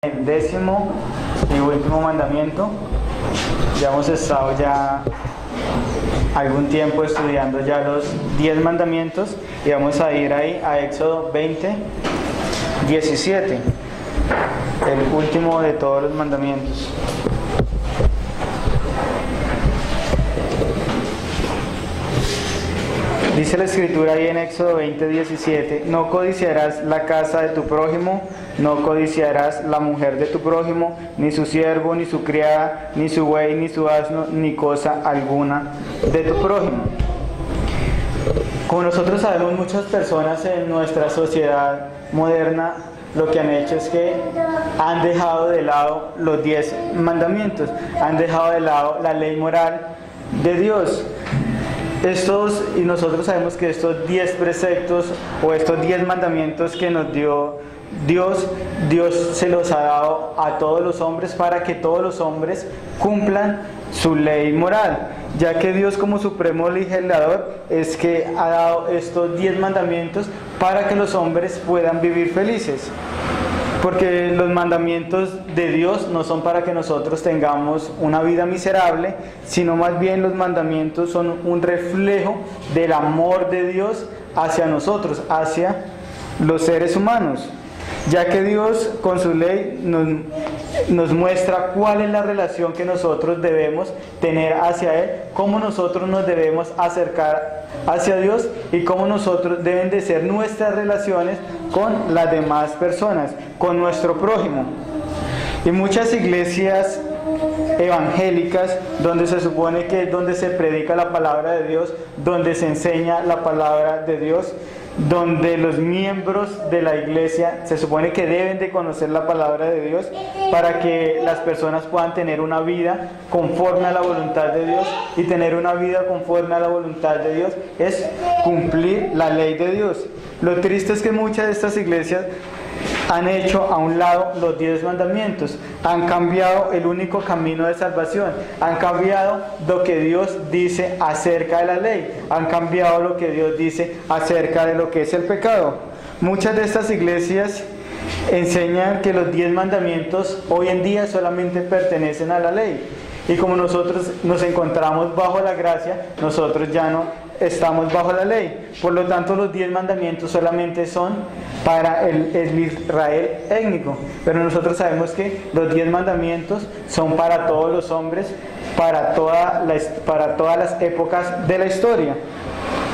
El 10º y último mandamiento. Ya hemos estado algún tiempo estudiando ya los 10 mandamientos y vamos a ir ahí a Éxodo 20:17, el último de todos los mandamientos. Dice la escritura ahí en Éxodo 20:17: no codiciarás la casa de tu prójimo, no codiciarás la mujer de tu prójimo, ni su siervo, ni su criada, ni su buey, ni su asno, ni cosa alguna de tu prójimo. Como nosotros sabemos, muchas personas en nuestra sociedad moderna lo que han hecho es que han dejado de lado los 10 mandamientos, han dejado de lado la ley moral de Dios. Y nosotros sabemos que estos 10 preceptos o estos 10 mandamientos que nos dio Dios se los ha dado a todos los hombres para que todos los hombres cumplan su ley moral, ya que Dios, como supremo legislador, es que ha dado estos 10 mandamientos para que los hombres puedan vivir felices. Porque los mandamientos de Dios no son para que nosotros tengamos una vida miserable, sino más bien los mandamientos son un reflejo del amor de Dios hacia nosotros, hacia los seres humanos. Ya que Dios con su ley nos muestra cuál es la relación que nosotros debemos tener hacia Él, cómo nosotros nos debemos acercar hacia Dios y cómo nosotros deben de ser nuestras relaciones con las demás personas, con nuestro prójimo. Y muchas iglesias evangélicas, donde se supone que es donde se predica la palabra de Dios, donde se enseña la palabra de Dios, donde los miembros de la iglesia se supone que deben de conocer la palabra de Dios para que las personas puedan tener una vida conforme a la voluntad de Dios, y tener una vida conforme a la voluntad de Dios es cumplir la ley de Dios. Lo triste es que muchas de estas iglesias han hecho a un lado los 10 mandamientos, han cambiado el único camino de salvación, han cambiado lo que Dios dice acerca de la ley, han cambiado lo que Dios dice acerca de lo que es el pecado. Muchas de estas iglesias enseñan que los 10 mandamientos hoy en día solamente pertenecen a la ley, y como nosotros nos encontramos bajo la gracia, nosotros ya no estamos bajo la ley. Por lo tanto, los 10 mandamientos solamente son para el Israel étnico, pero nosotros sabemos que los 10 mandamientos son para todos los hombres, para todas las épocas de la historia.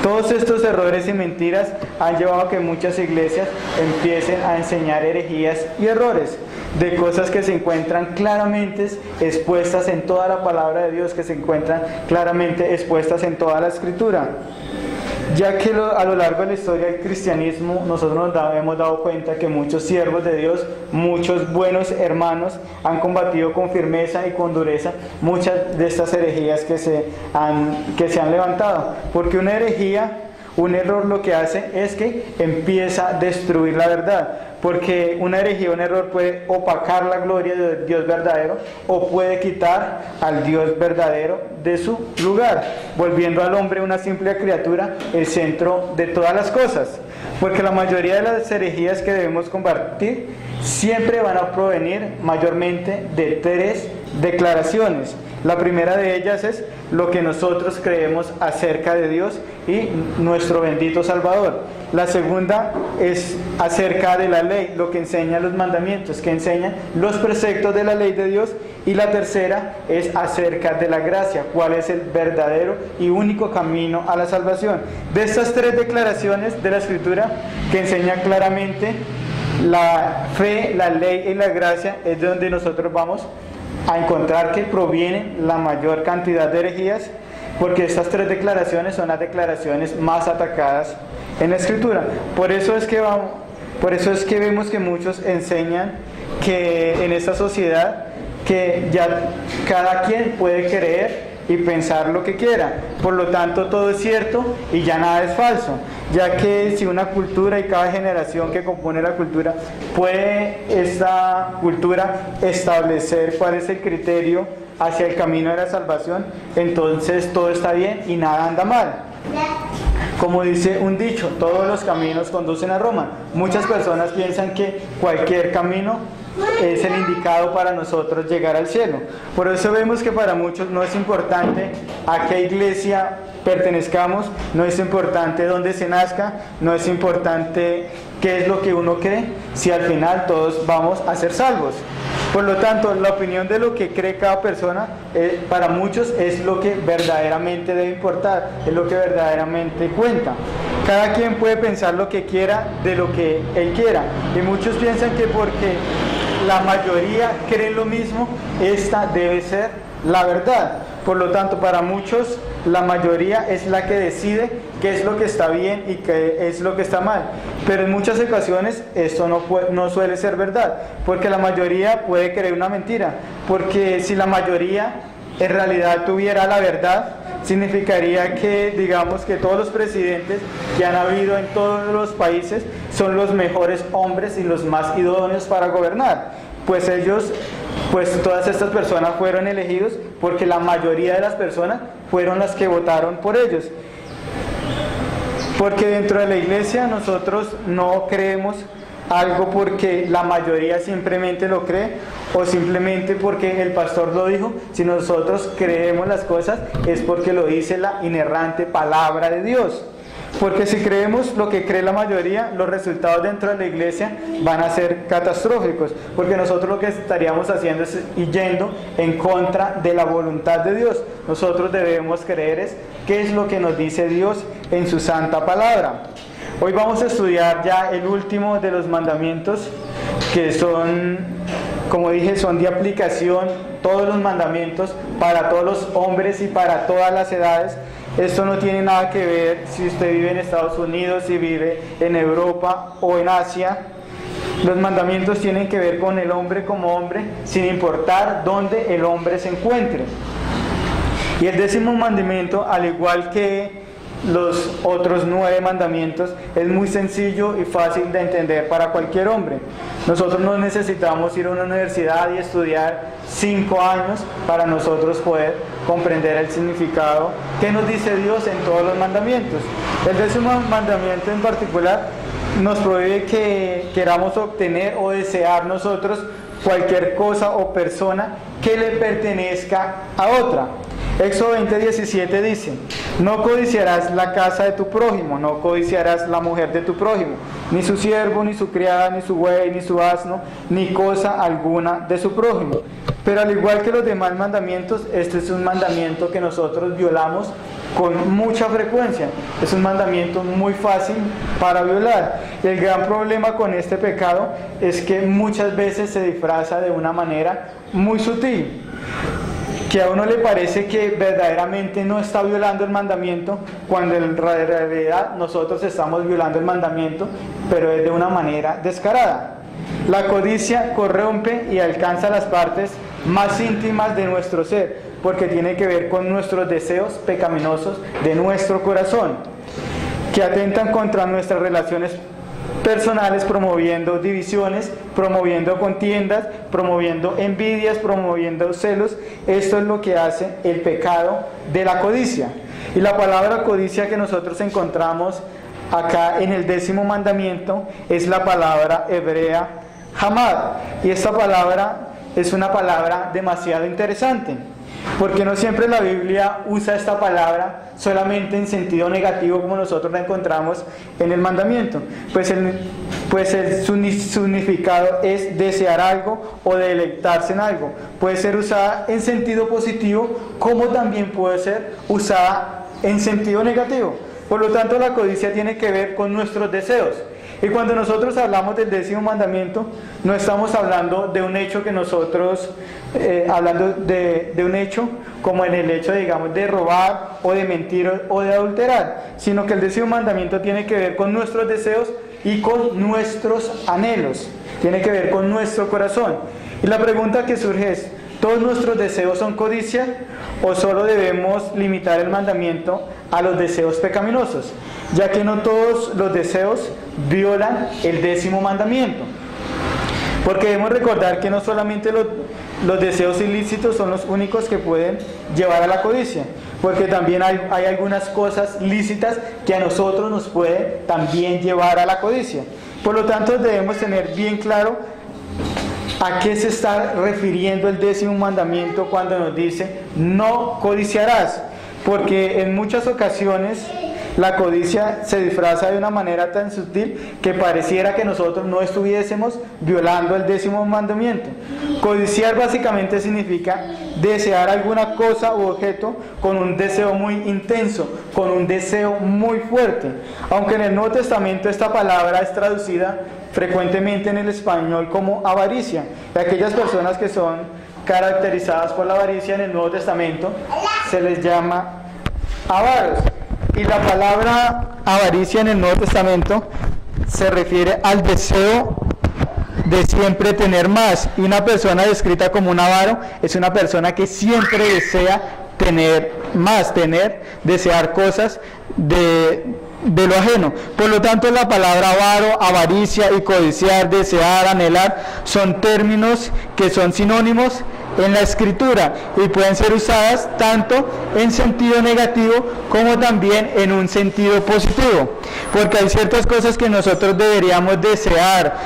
Todos estos errores y mentiras han llevado a que muchas iglesias empiecen a enseñar herejías y errores de cosas que se encuentran claramente expuestas en toda la palabra de Dios, que se encuentran claramente expuestas en toda la escritura. Ya que a lo largo de la historia del cristianismo nosotros nos hemos dado cuenta que muchos siervos de Dios, muchos buenos hermanos han combatido con firmeza y con dureza muchas de estas herejías que se han levantado. Porque una herejía, un error, lo que hace es que empieza a destruir la verdad. Porque una herejía, un error, puede opacar la gloria del Dios verdadero o puede quitar al Dios verdadero de su lugar, volviendo al hombre, una simple criatura, el centro de todas las cosas. Porque la mayoría de las herejías que debemos combatir siempre van a provenir mayormente de 3 declaraciones. La primera de ellas es lo que nosotros creemos acerca de Dios y nuestro bendito Salvador. La segunda es acerca de la ley, lo que enseñan los mandamientos, que enseñan los preceptos de la ley de Dios. Y la tercera es acerca de la gracia, cuál es el verdadero y único camino a la salvación. De estas 3 declaraciones de la Escritura, que enseñan claramente la fe, la ley y la gracia, es de donde nosotros vamos a encontrar que proviene la mayor cantidad de herejías, porque estas 3 declaraciones son las declaraciones más atacadas en la Escritura. Por eso es que vemos que muchos enseñan que en esta sociedad que ya cada quien puede creer y pensar lo que quiera, por lo tanto todo es cierto y ya nada es falso, ya que si una cultura y cada generación que compone la cultura puede esta cultura establecer cuál es el criterio hacia el camino de la salvación, entonces todo está bien y nada anda mal. Como dice un dicho, todos los caminos conducen a Roma. Muchas personas piensan que cualquier camino es el indicado para nosotros llegar al cielo. Por eso vemos que para muchos no es importante a qué iglesia pertenezcamos, no es importante dónde se nazca, no es importante qué es lo que uno cree, si al final todos vamos a ser salvos. Por lo tanto, la opinión de lo que cree cada persona para muchos es lo que verdaderamente debe importar, es lo que verdaderamente cuenta. Cada quien puede pensar lo que quiera de lo que él quiera, y muchos piensan que porque la mayoría cree lo mismo, esta debe ser la verdad. Por lo tanto, para muchos la mayoría es la que decide qué es lo que está bien y qué es lo que está mal. Pero en muchas ocasiones esto no suele ser verdad, porque la mayoría puede creer una mentira. Porque si la mayoría en realidad tuviera la verdad, significaría que, digamos, que todos los presidentes que han habido en todos los países son los mejores hombres y los más idóneos para gobernar. Pues todas estas personas fueron elegidos porque la mayoría de las personas fueron las que votaron por ellos. Porque dentro de la iglesia nosotros no creemos algo porque la mayoría simplemente lo cree o simplemente porque el pastor lo dijo. Si nosotros creemos las cosas es porque lo dice la inerrante palabra de Dios. Porque si creemos lo que cree la mayoría, los resultados dentro de la iglesia van a ser catastróficos, porque nosotros lo que estaríamos haciendo es yendo en contra de la voluntad de Dios. Nosotros debemos creer qué es lo que nos dice Dios en su santa palabra. Hoy vamos a estudiar ya el último de los mandamientos, que son, como dije, son de aplicación, todos los mandamientos para todos los hombres y para todas las edades. Esto no tiene nada que ver si usted vive en Estados Unidos, si vive en Europa o en Asia. Los mandamientos tienen que ver con el hombre como hombre, sin importar dónde el hombre se encuentre. Y el 10º mandamiento, al igual que los otros 9 mandamientos, es muy sencillo y fácil de entender para cualquier hombre. Nosotros no necesitamos ir a una universidad y estudiar 5 años para nosotros poder comprender el significado que nos dice Dios en todos los mandamientos. El 10º mandamiento en particular nos prohíbe que queramos obtener o desear nosotros cualquier cosa o persona que le pertenezca a otra. Éxodo 20:17 dice: no codiciarás la casa de tu prójimo, no codiciarás la mujer de tu prójimo, ni su siervo, ni su criada, ni su buey, ni su asno, ni cosa alguna de su prójimo. Pero al igual que los demás mandamientos, este es un mandamiento que nosotros violamos con mucha frecuencia. Es un mandamiento muy fácil para violar. Y el gran problema con este pecado es que muchas veces se disfraza de una manera muy sutil, que a uno le parece que verdaderamente no está violando el mandamiento, cuando en realidad nosotros estamos violando el mandamiento, pero es de una manera descarada. La codicia corrompe y alcanza las partes más íntimas de nuestro ser, porque tiene que ver con nuestros deseos pecaminosos de nuestro corazón, que atentan contra nuestras relaciones personales, promoviendo divisiones, promoviendo contiendas, promoviendo envidias, promoviendo celos. Esto es lo que hace el pecado de la codicia. Y la palabra codicia que nosotros encontramos acá en el 10º mandamiento es la palabra hebrea hamad. Y esta palabra es una palabra demasiado interesante, porque no siempre la Biblia usa esta palabra solamente en sentido negativo como nosotros la encontramos en el mandamiento. Su significado es desear algo o deleitarse en algo. Puede ser usada en sentido positivo, como también puede ser usada en sentido negativo. Por lo tanto, la codicia tiene que ver con nuestros deseos. Y cuando nosotros hablamos del 10º mandamiento, no estamos hablando de un hecho que nosotros, hablando de un hecho como en el hecho, digamos, de robar o de mentir o de adulterar, sino que el 10º mandamiento tiene que ver con nuestros deseos y con nuestros anhelos, tiene que ver con nuestro corazón. Y la pregunta que surge es: ¿todos nuestros deseos son codicia o solo debemos limitar el mandamiento a los deseos pecaminosos, ya que no todos los deseos violan el 10º mandamiento? Porque debemos recordar que no solamente los deseos ilícitos son los únicos que pueden llevar a la codicia, porque también hay algunas cosas lícitas que a nosotros nos pueden también llevar a la codicia. Por lo tanto, debemos tener bien claro ¿A qué se está refiriendo el 10º mandamiento cuando nos dice no codiciarás? Porque en muchas ocasiones la codicia se disfraza de una manera tan sutil que pareciera que nosotros no estuviésemos violando el 10º mandamiento. Codiciar básicamente significa desear alguna cosa u objeto con un deseo muy intenso, con un deseo muy fuerte. Aunque en el Nuevo Testamento esta palabra es traducida frecuentemente en el español como avaricia. Y aquellas personas que son caracterizadas por la avaricia en el Nuevo Testamento se les llama avaros. Y la palabra avaricia en el Nuevo Testamento se refiere al deseo de siempre tener más. Y una persona descrita como un avaro es una persona que siempre desea tener más, desear cosas de lo ajeno. Por lo tanto, la palabra avaro, avaricia y codiciar, desear, anhelar, son términos que son sinónimos en la Escritura y pueden ser usadas tanto en sentido negativo como también en un sentido positivo, porque hay ciertas cosas que nosotros deberíamos desear,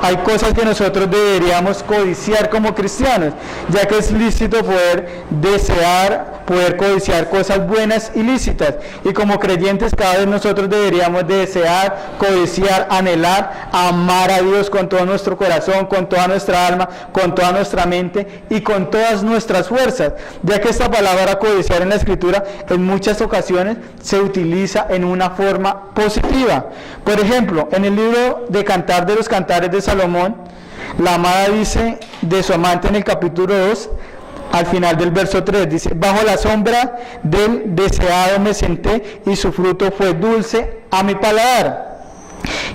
hay cosas que nosotros deberíamos codiciar como cristianos, ya que es lícito poder desear, poder codiciar cosas buenas y lícitas, y como creyentes cada vez nosotros deberíamos desear, codiciar, anhelar, amar a Dios con todo nuestro corazón, con toda nuestra alma, con toda nuestra mente y con todas nuestras fuerzas, ya que esta palabra codiciar en la Escritura en muchas ocasiones se utiliza en una forma positiva. Por ejemplo, en el libro de Cantar de los Cantares de Salomón, la amada dice de su amante en el capítulo 2, al final del verso 3, dice: bajo la sombra del deseado me senté y su fruto fue dulce a mi paladar.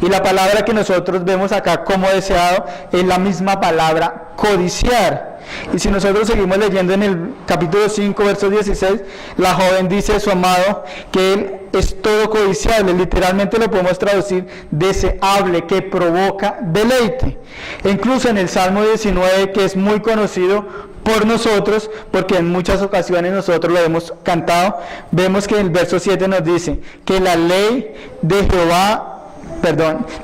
Y la palabra que nosotros vemos acá como deseado es la misma palabra codiciar. Y si nosotros seguimos leyendo en el capítulo 5, verso 16, la joven dice de su amado que él es todo codiciable, literalmente lo podemos traducir deseable, que provoca deleite. E incluso en el Salmo 19, que es muy conocido por nosotros, porque en muchas ocasiones nosotros lo hemos cantado, vemos que en el verso 7 nos dice que la ley de Jehová,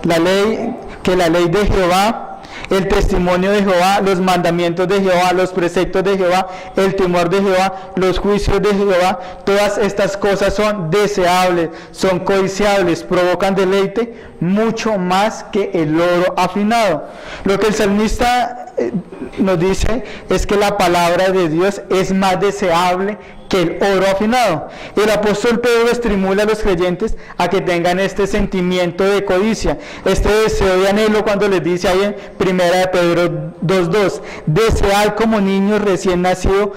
la ley de Jehová, el testimonio de Jehová, los mandamientos de Jehová, los preceptos de Jehová, el temor de Jehová, los juicios de Jehová, todas estas cosas son deseables, son codiciables, provocan deleite mucho más que el oro afinado. Lo que el salmista nos dice es que la palabra de Dios es más deseable que el oro afinado. Y el apóstol Pedro estimula a los creyentes a que tengan este sentimiento de codicia, este deseo de anhelo, cuando les dice ahí en 1 Pedro 2:2, desead como niños recién nacido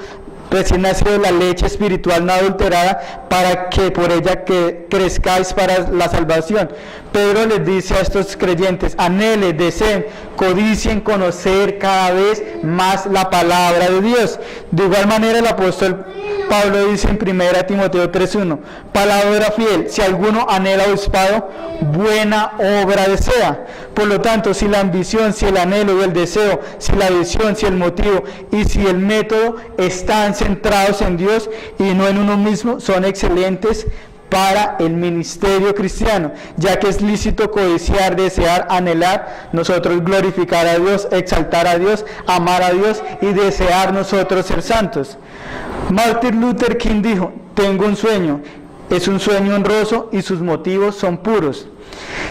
la leche espiritual no adulterada, para que por ella crezcáis para la salvación. Pedro les dice a estos creyentes: anhelen, deseen, codicien conocer cada vez más la palabra de Dios. De igual manera el apóstol Pablo dice en 1 Timoteo 3:1, palabra fiel, si alguno anhela obispado, buena obra desea. Por lo tanto, si la ambición, si el anhelo y el deseo, si la visión, si el motivo y si el método están centrados en Dios y no en uno mismo, son excelentes para el ministerio cristiano, ya que es lícito codiciar, desear, anhelar, nosotros glorificar a Dios, exaltar a Dios, amar a Dios y desear nosotros ser santos. Martin Luther King dijo: tengo un sueño, es un sueño honroso y sus motivos son puros.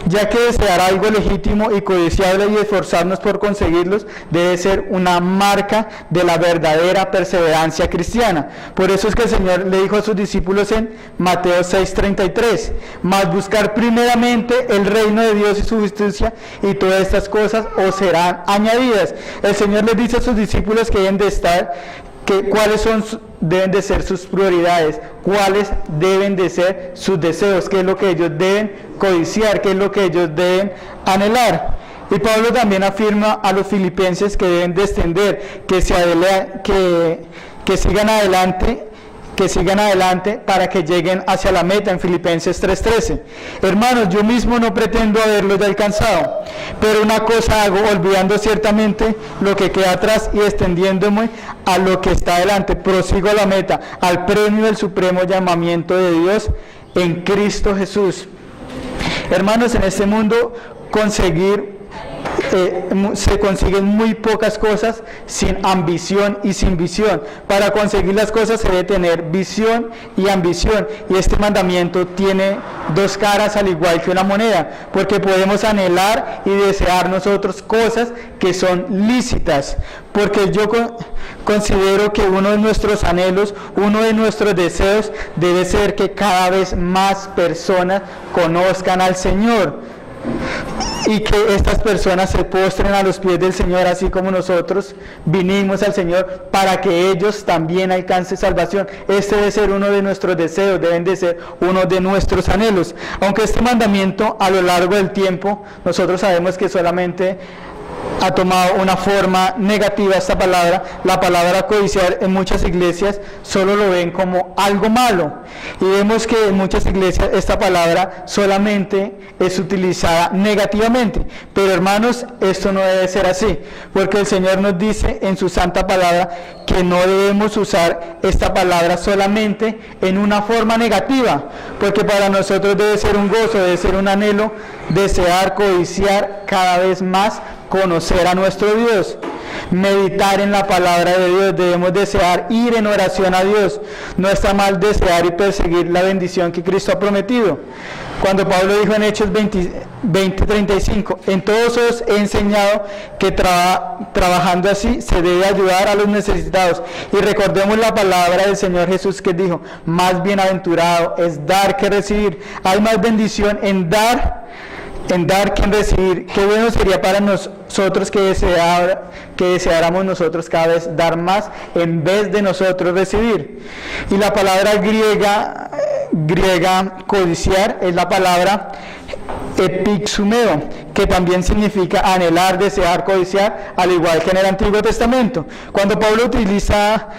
Ya que desear algo legítimo y codiciable y esforzarnos por conseguirlos debe ser una marca de la verdadera perseverancia cristiana. Por eso es que el Señor le dijo a sus discípulos en Mateo 6:33, mas buscar primeramente el reino de Dios y su justicia, y todas estas cosas os serán añadidas. El Señor les dice a sus discípulos que deben de estar, cuáles deben de ser sus prioridades, cuáles deben de ser sus deseos, qué es lo que ellos deben codiciar, qué es lo que ellos deben anhelar. Y Pablo también afirma a los filipenses que deben de extender, que sigan adelante para que lleguen hacia la meta en Filipenses 3:13. Hermanos, yo mismo no pretendo haberlos alcanzado, pero una cosa hago, olvidando ciertamente lo que queda atrás y extendiéndome a lo que está adelante, prosigo a la meta, al premio del supremo llamamiento de Dios en Cristo Jesús. Hermanos, en este mundo conseguir se consiguen muy pocas cosas sin ambición y sin visión. Para conseguir las cosas se debe tener visión y ambición, y este mandamiento tiene dos caras al igual que una moneda, porque podemos anhelar y desear nosotros cosas que son lícitas, porque yo considero que uno de nuestros anhelos, uno de nuestros deseos debe ser que cada vez más personas conozcan al Señor, y que estas personas se postren a los pies del Señor, así como nosotros vinimos al Señor, para que ellos también alcancen salvación. Este debe ser uno de nuestros deseos, deben de ser uno de nuestros anhelos. Aunque este mandamiento a lo largo del tiempo, nosotros sabemos que solamente ha tomado una forma negativa esta palabra. La palabra codiciar en muchas iglesias solo lo ven como algo malo, y vemos que en muchas iglesias esta palabra solamente es utilizada negativamente. Pero hermanos, esto no debe ser así, porque el Señor nos dice en su santa palabra que no debemos usar esta palabra solamente en una forma negativa, porque para nosotros debe ser un gozo, debe ser un anhelo, desear, codiciar cada vez más conocer a nuestro Dios, meditar en la palabra de Dios. Debemos desear ir en oración a Dios. No está mal desear y perseguir la bendición que Cristo ha prometido. Cuando Pablo dijo en Hechos 20:35, en todos os he enseñado que trabajando así se debe ayudar a los necesitados. Y recordemos la palabra del Señor Jesús, que dijo, más bienaventurado es dar que recibir. Hay más bendición en dar que en recibir. Qué bueno sería para nosotros que deseáramos nosotros cada vez dar más en vez de nosotros recibir. Y la palabra griega codiciar es la palabra epixumeo, que también significa anhelar, desear, codiciar, al igual que en el Antiguo Testamento. Cuando Pablo utiliza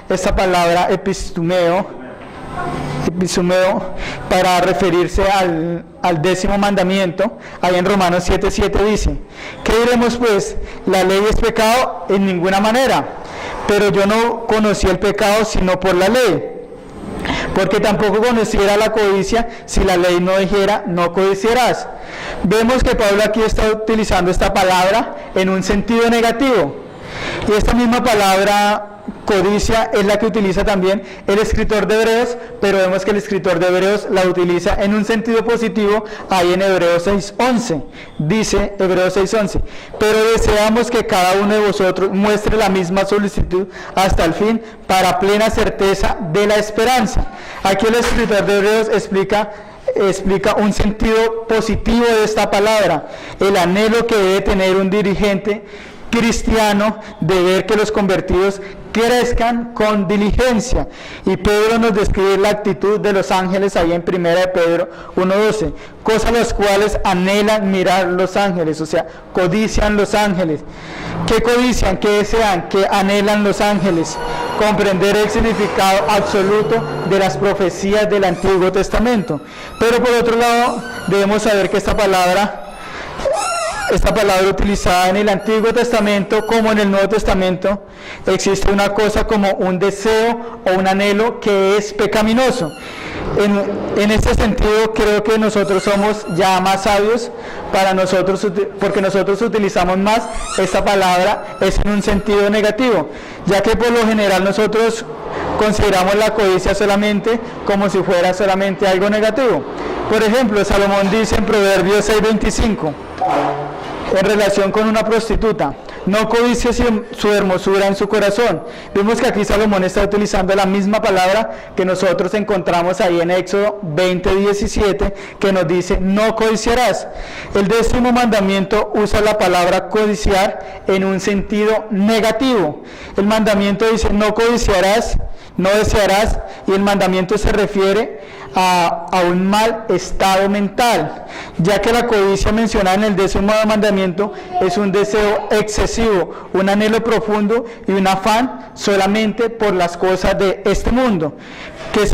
esta palabra epistumeo para referirse al 10º mandamiento, ahí en Romanos 7:7 dice, ¿qué diremos pues? ¿La ley es pecado? En ninguna manera, pero yo no conocí el pecado sino por la ley, porque tampoco conociera la codicia si la ley no dijera, no codiciarás. Vemos que Pablo aquí está utilizando esta palabra en un sentido negativo, y esta misma palabra codicia es la que utiliza también el escritor de Hebreos, pero vemos que el escritor de Hebreos la utiliza en un sentido positivo ahí en Hebreos 6:11. Dice Hebreos 6:11, pero deseamos que cada uno de vosotros muestre la misma solicitud hasta el fin, para plena certeza de la esperanza. Aquí el escritor de Hebreos explica un sentido positivo de esta palabra, el anhelo que debe tener un dirigente cristiano de ver que los convertidos crezcan con diligencia. Y Pedro nos describe la actitud de los ángeles ahí en 1 de Pedro 1:12, cosas las cuales anhelan mirar los ángeles, o sea, codician los ángeles. ¿Qué codician? ¿Qué desean? ¿Qué anhelan los ángeles? Comprender el significado absoluto de las profecías del Antiguo Testamento. Pero por otro lado, debemos saber que esta palabra utilizada en el Antiguo Testamento como en el Nuevo Testamento, existe una cosa como un deseo o un anhelo que es pecaminoso. En este sentido, creo que nosotros somos ya más sabios porque nosotros utilizamos más esta palabra es en un sentido negativo, ya que por lo general nosotros consideramos la codicia solamente como si fuera solamente algo negativo. Por ejemplo, Salomón dice en Proverbios 6:25, en relación con una prostituta, no codicie su hermosura en su corazón. Vemos que aquí Salomón está utilizando la misma palabra que nosotros encontramos ahí en Éxodo 20:17, que nos dice, no codiciarás. El 10º mandamiento usa la palabra codiciar en un sentido negativo. El mandamiento dice, no codiciarás, no desearás, y el mandamiento se refiere a un mal estado mental, ya que la codicia mencionada en el 10º mandamiento es un deseo excesivo, un anhelo profundo y un afán solamente por las cosas de este mundo, que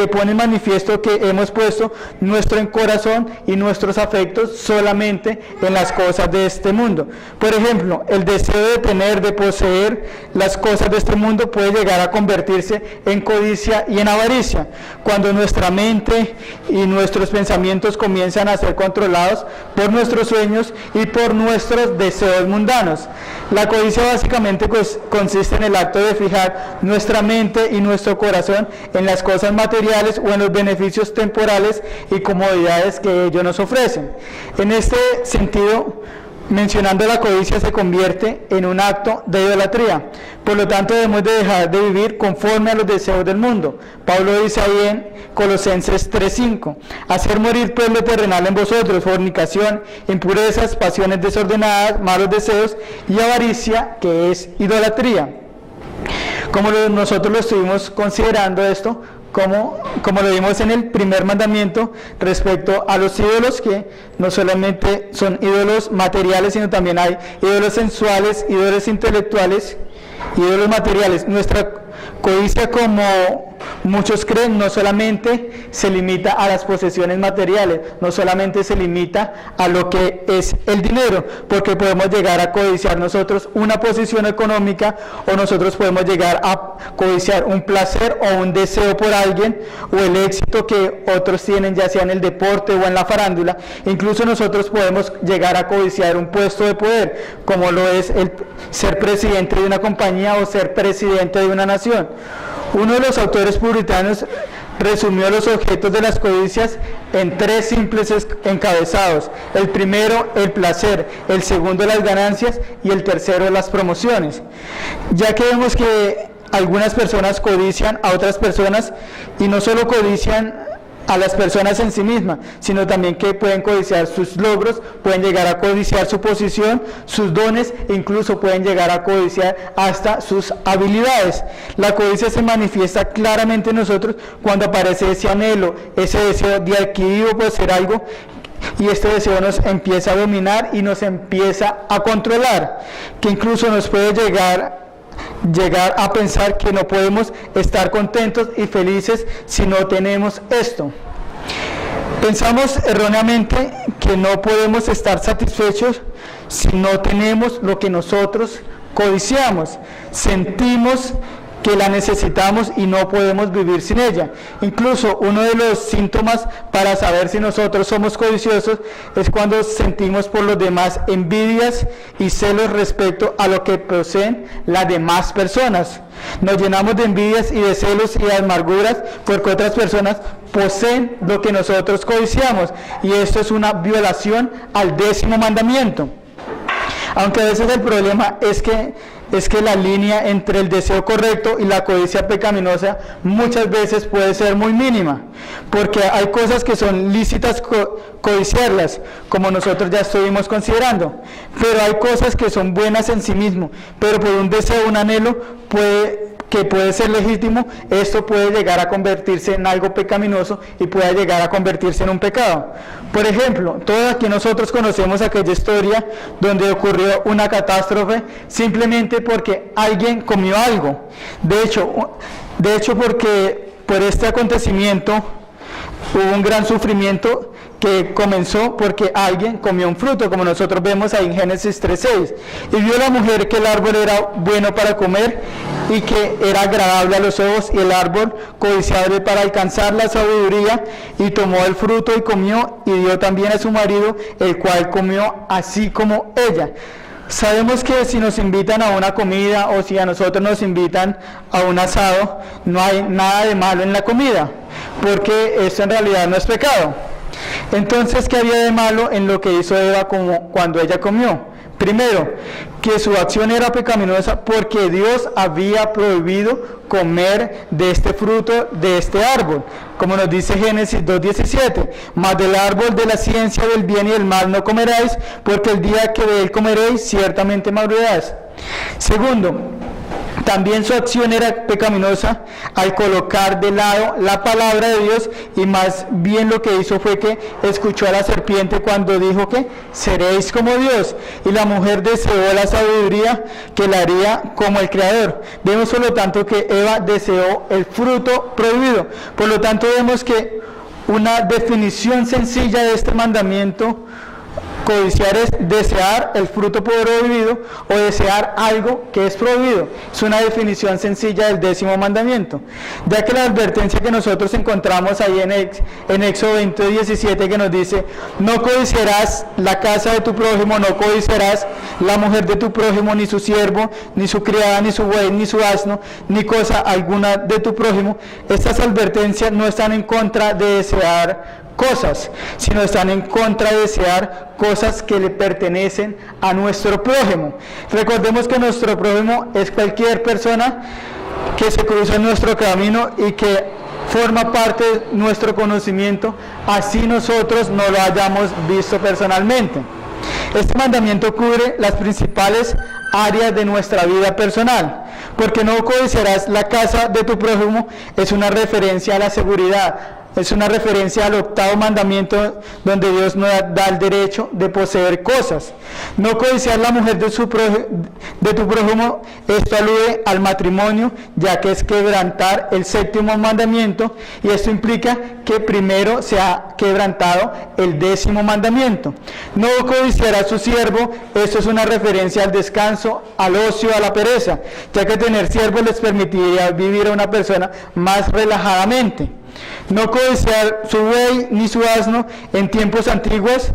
pone en manifiesto que hemos puesto nuestro corazón y nuestros afectos solamente en las cosas de este mundo. Por ejemplo, el deseo de tener, de poseer las cosas de este mundo puede llegar a convertirse en codicia y en avaricia. codicia, cuando nuestra mente y nuestros pensamientos comienzan a ser controlados por nuestros sueños y por nuestros deseos mundanos. La codicia básicamente consiste en el acto de fijar nuestra mente y nuestro corazón en las cosas materiales o en los beneficios temporales y comodidades que ellos nos ofrecen. En este sentido, mencionando la codicia se convierte en un acto de idolatría. Por lo tanto, debemos de dejar de vivir conforme a los deseos del mundo. Pablo dice ahí en Colosenses 3:5, hacer morir pues lo terrenal en vosotros, fornicación, impurezas, pasiones desordenadas, malos deseos y avaricia, que es idolatría. Como nosotros lo estuvimos considerando esto, como lo vimos en el primer mandamiento respecto a los ídolos, que no solamente son ídolos materiales, sino también hay ídolos sensuales, ídolos intelectuales, ídolos materiales. Nuestra codicia, como muchos creen, no solamente se limita a las posesiones materiales, no solamente se limita a lo que es el dinero, porque podemos llegar a codiciar nosotros una posición económica, o nosotros podemos llegar a codiciar un placer o un deseo por alguien, o el éxito que otros tienen, ya sea en el deporte o en la farándula. Incluso nosotros podemos llegar a codiciar un puesto de poder, como lo es el ser presidente de una compañía o ser presidente de una nación. Uno de los autores puritanos resumió los objetos de las codicias en 3 simples encabezados. El primero, el placer; el segundo, las ganancias; y el tercero, las promociones. Ya que vemos que algunas personas codician a otras personas, y no solo codician a las personas en sí mismas, sino también que pueden codiciar sus logros, pueden llegar a codiciar su posición, sus dones, e incluso pueden llegar a codiciar hasta sus habilidades. La codicia se manifiesta claramente en nosotros cuando aparece ese anhelo, ese deseo de adquirir o poseer algo, y este deseo nos empieza a dominar y nos empieza a controlar, que incluso nos puede llegar a pensar que no podemos estar contentos y felices si no tenemos esto. Pensamos erróneamente que no podemos estar satisfechos si no tenemos lo que nosotros codiciamos. Sentimos que la necesitamos y no podemos vivir sin ella. Incluso uno de los síntomas para saber si nosotros somos codiciosos es cuando sentimos por los demás envidias y celos respecto a lo que poseen las demás personas. Nos llenamos de envidias y de celos y de amarguras porque otras personas poseen lo que nosotros codiciamos, y esto es una violación al 10º mandamiento. Aunque a veces el problema es que la línea entre el deseo correcto y la codicia pecaminosa muchas veces puede ser muy mínima, porque hay cosas que son lícitas codiciarlas, como nosotros ya estuvimos considerando, pero hay cosas que son buenas en sí mismo, pero por un deseo, un anhelo que puede ser legítimo, esto puede llegar a convertirse en algo pecaminoso y puede llegar a convertirse en un pecado. Por ejemplo, todos aquí nosotros conocemos aquella historia donde ocurrió una catástrofe simplemente porque alguien comió algo. De hecho, porque por este acontecimiento hubo un gran sufrimiento que comenzó porque alguien comió un fruto, como nosotros vemos ahí en Génesis 3:6. Y vio la mujer que el árbol era bueno para comer y que era agradable a los ojos, y el árbol codiciable para alcanzar la sabiduría, y tomó el fruto y comió, y dio también a su marido, el cual comió así como ella. Sabemos que si nos invitan a una comida o si a nosotros nos invitan a un asado, no hay nada de malo en la comida, porque esto en realidad no es pecado. Entonces, ¿qué había de malo en lo que hizo Eva cuando ella comió? Primero, que su acción era pecaminosa porque Dios había prohibido comer de este fruto, de este árbol, como nos dice Génesis 2:17, mas del árbol de la ciencia del bien y del mal no comeráis, porque el día que de él comeréis, ciertamente moriréis. Segundo, también su acción era pecaminosa al colocar de lado la palabra de Dios, y más bien lo que hizo fue que escuchó a la serpiente cuando dijo que seréis como Dios, y la mujer deseó la sabiduría que la haría como el Creador. Vemos por lo tanto que Eva deseó el fruto prohibido. Por lo tanto vemos que una definición sencilla de este mandamiento Codiciar es desear el fruto prohibido o desear algo que es prohibido. Es una definición sencilla del 10º mandamiento. Ya que la advertencia que nosotros encontramos ahí en Éxodo 20:17 que nos dice: no codiciarás la casa de tu prójimo, no codiciarás la mujer de tu prójimo, ni su siervo, ni su criada, ni su buey, ni su asno, ni cosa alguna de tu prójimo. Estas advertencias no están en contra de desear cosas, sino están en contra de desear cosas que le pertenecen a nuestro prójimo. Recordemos que nuestro prójimo es cualquier persona que se cruza en nuestro camino y que forma parte de nuestro conocimiento, así nosotros no lo hayamos visto personalmente. Este mandamiento cubre las principales áreas de nuestra vida personal, porque no codiciarás la casa de tu prójimo es una referencia a la seguridad. Es una referencia al 8º mandamiento, donde Dios nos da el derecho de poseer cosas. No codiciar la mujer de tu prójimo, esto alude al matrimonio, ya que es quebrantar el 7º mandamiento, y esto implica que primero se ha quebrantado el 10º mandamiento. No codiciar a su siervo, esto es una referencia al descanso, al ocio, a la pereza, ya que tener siervos les permitiría vivir a una persona más relajadamente. No codiciar su buey ni su asno en tiempos antiguos,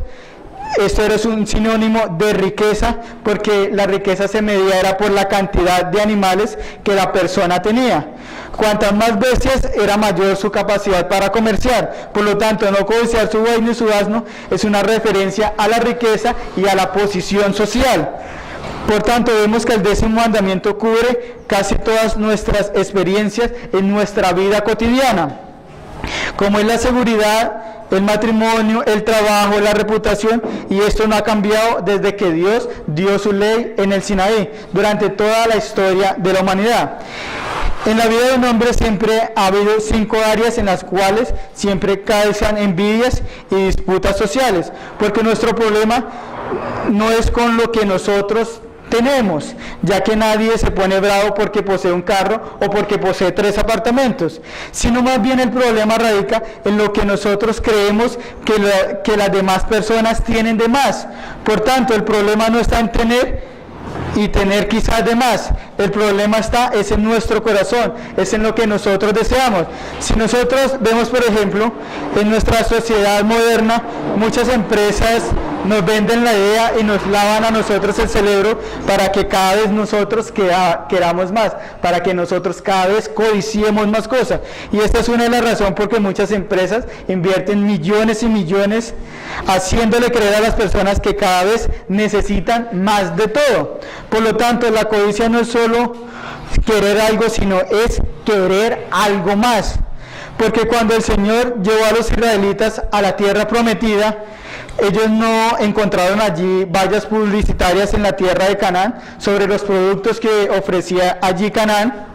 esto era un sinónimo de riqueza, porque la riqueza se medía era por la cantidad de animales que la persona tenía. Cuantas más bestias, era mayor su capacidad para comerciar. Por lo tanto, no codiciar su buey ni su asno es una referencia a la riqueza y a la posición social. Por tanto, vemos que el 10º mandamiento cubre casi todas nuestras experiencias en nuestra vida cotidiana, como es la seguridad, el matrimonio, el trabajo, la reputación, y esto no ha cambiado desde que Dios dio su ley en el Sinaí, durante toda la historia de la humanidad. En la vida de un hombre siempre ha habido 5 áreas en las cuales siempre causan envidias y disputas sociales, porque nuestro problema no es con lo que nosotros tenemos, ya que nadie se pone bravo porque posee un carro o porque posee 3 apartamentos, sino más bien el problema radica en lo que nosotros creemos que las demás personas tienen de más. Por tanto, el problema no está en tener y tener quizás de más. El problema es en nuestro corazón, es en lo que nosotros deseamos. Si nosotros vemos, por ejemplo, en nuestra sociedad moderna, muchas empresas nos venden la idea y nos lavan a nosotros el cerebro para que cada vez nosotros queramos más, para que nosotros cada vez codiciemos más cosas. Y esta es una de las razones por que muchas empresas invierten millones y millones haciéndole creer a las personas que cada vez necesitan más de todo. Por lo tanto, la codicia no es solo querer algo, sino es querer algo más. Porque cuando el Señor llevó a los israelitas a la tierra prometida, ellos no encontraron allí vallas publicitarias en la tierra de Canaán sobre los productos que ofrecía allí Canaán.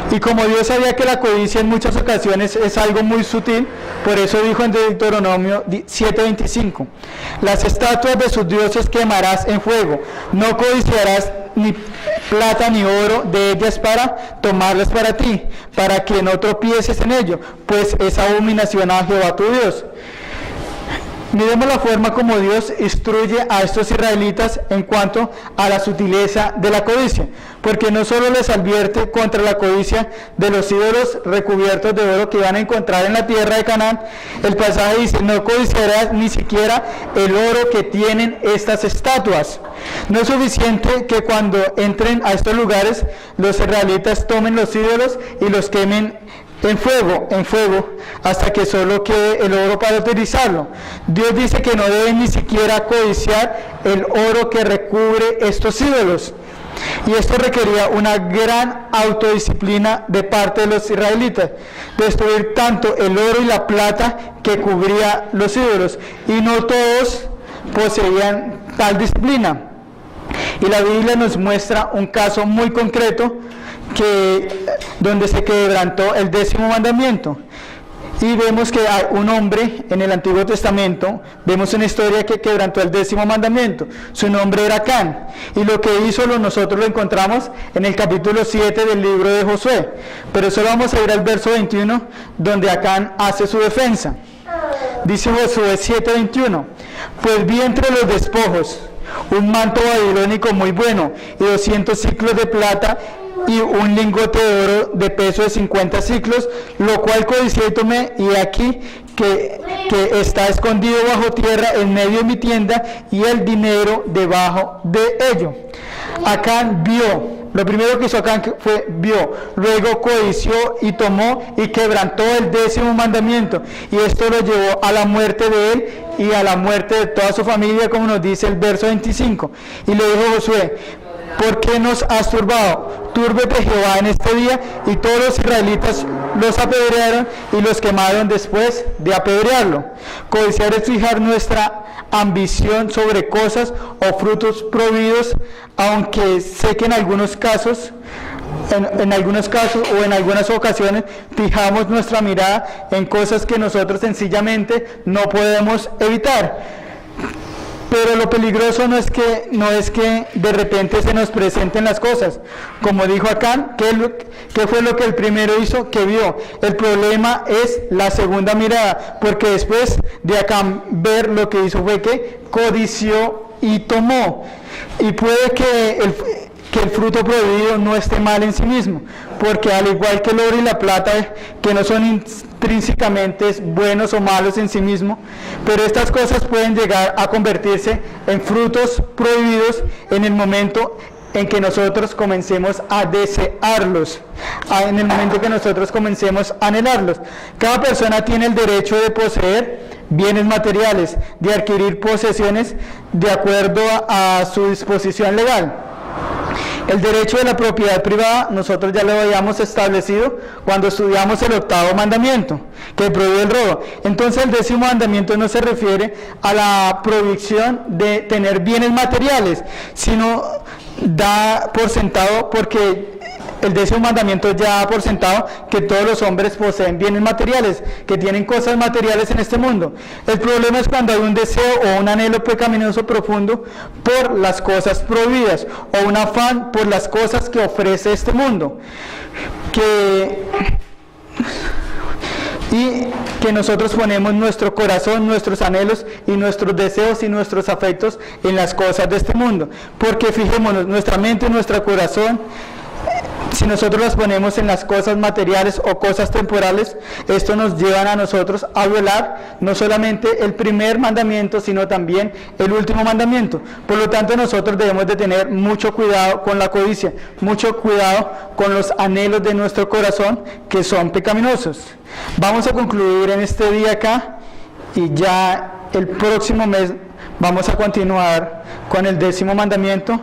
Y como Dios sabía que la codicia en muchas ocasiones es algo muy sutil, por eso dijo en Deuteronomio 7:25, las estatuas de sus dioses quemarás en fuego, no codiciarás ni plata ni oro de ellas para tomarlas para ti, para que no tropieces en ello, pues es abominación a Jehová tu Dios. Miremos la forma como Dios instruye a estos israelitas en cuanto a la sutileza de la codicia, porque no solo les advierte contra la codicia de los ídolos recubiertos de oro que van a encontrar en la tierra de Canaán. El pasaje dice, no codiciarás ni siquiera el oro que tienen estas estatuas. No es suficiente que cuando entren a estos lugares los israelitas tomen los ídolos y los quemen en fuego, hasta que solo quede el oro para utilizarlo. Dios dice que no deben ni siquiera codiciar el oro que recubre estos ídolos. Y esto requería una gran autodisciplina de parte de los israelitas, destruir tanto el oro y la plata que cubría los ídolos, y no todos poseían tal disciplina. Y la Biblia nos muestra un caso muy concreto donde se quebrantó el 10º mandamiento. Y vemos que hay un hombre en el Antiguo Testamento, vemos una historia que quebrantó el 10º mandamiento. Su nombre era Acán. Y lo que hizo nosotros lo encontramos en el capítulo 7 del libro de Josué. Pero solo vamos a ir al verso 21, donde Acán hace su defensa. Dice Josué 7:21, Pues vi entre los despojos un manto babilónico muy bueno y 200 ciclos de plata y un lingote de oro de peso de 50 ciclos, lo cual codicié y tomé, y aquí que está escondido bajo tierra en medio de mi tienda, y el dinero debajo de ello. Acán vio, lo primero que hizo Acán fue vio, luego codició y tomó y quebrantó el 10º mandamiento, y esto lo llevó a la muerte de él y a la muerte de toda su familia, como nos dice el verso 25. Y le dijo Josué: ¿por qué nos has turbado? Túrbete Jehová en este día. Y todos los israelitas los apedrearon y los quemaron después de apedrearlo. Codiciar es fijar nuestra ambición sobre cosas o frutos prohibidos, aunque sé que en algunos casos o en algunas ocasiones fijamos nuestra mirada en cosas que nosotros sencillamente no podemos evitar. Pero lo peligroso no es que de repente se nos presenten las cosas. Como dijo Acán, ¿qué fue lo que el primero hizo? Que vio. El problema es la segunda mirada, porque después de Acán ver, lo que hizo fue que codició y tomó. Y puede que el fruto prohibido no esté mal en sí mismo, porque al igual que el oro y la plata, que no son intrínsecamente buenos o malos en sí mismos, pero estas cosas pueden llegar a convertirse en frutos prohibidos en el momento en que nosotros comencemos a desearlos, en el momento que nosotros comencemos a anhelarlos. Cada persona tiene el derecho de poseer bienes materiales, de adquirir posesiones de acuerdo a su disposición legal. El derecho de la propiedad privada, nosotros ya lo habíamos establecido cuando estudiamos el 8º mandamiento, que prohíbe el robo. Entonces el 10º mandamiento no se refiere a la prohibición de tener bienes materiales, sino da por sentado, porque el 10º mandamiento ya da por sentado que todos los hombres poseen bienes materiales, que tienen cosas materiales en este mundo. El problema es cuando hay un deseo o un anhelo pecaminoso profundo por las cosas prohibidas, o un afán por las cosas que ofrece este mundo, y que nosotros ponemos nuestro corazón, nuestros anhelos y nuestros deseos y nuestros afectos en las cosas de este mundo. Porque fijémonos, nuestra mente y nuestro corazón, si nosotros las ponemos en las cosas materiales o cosas temporales, esto nos lleva a nosotros a violar no solamente el primer mandamiento, sino también el último mandamiento. Por lo tanto, nosotros debemos de tener mucho cuidado con la codicia, mucho cuidado con los anhelos de nuestro corazón, que son pecaminosos. Vamos a concluir en este día acá, y ya el próximo mes vamos a continuar con el 10º mandamiento.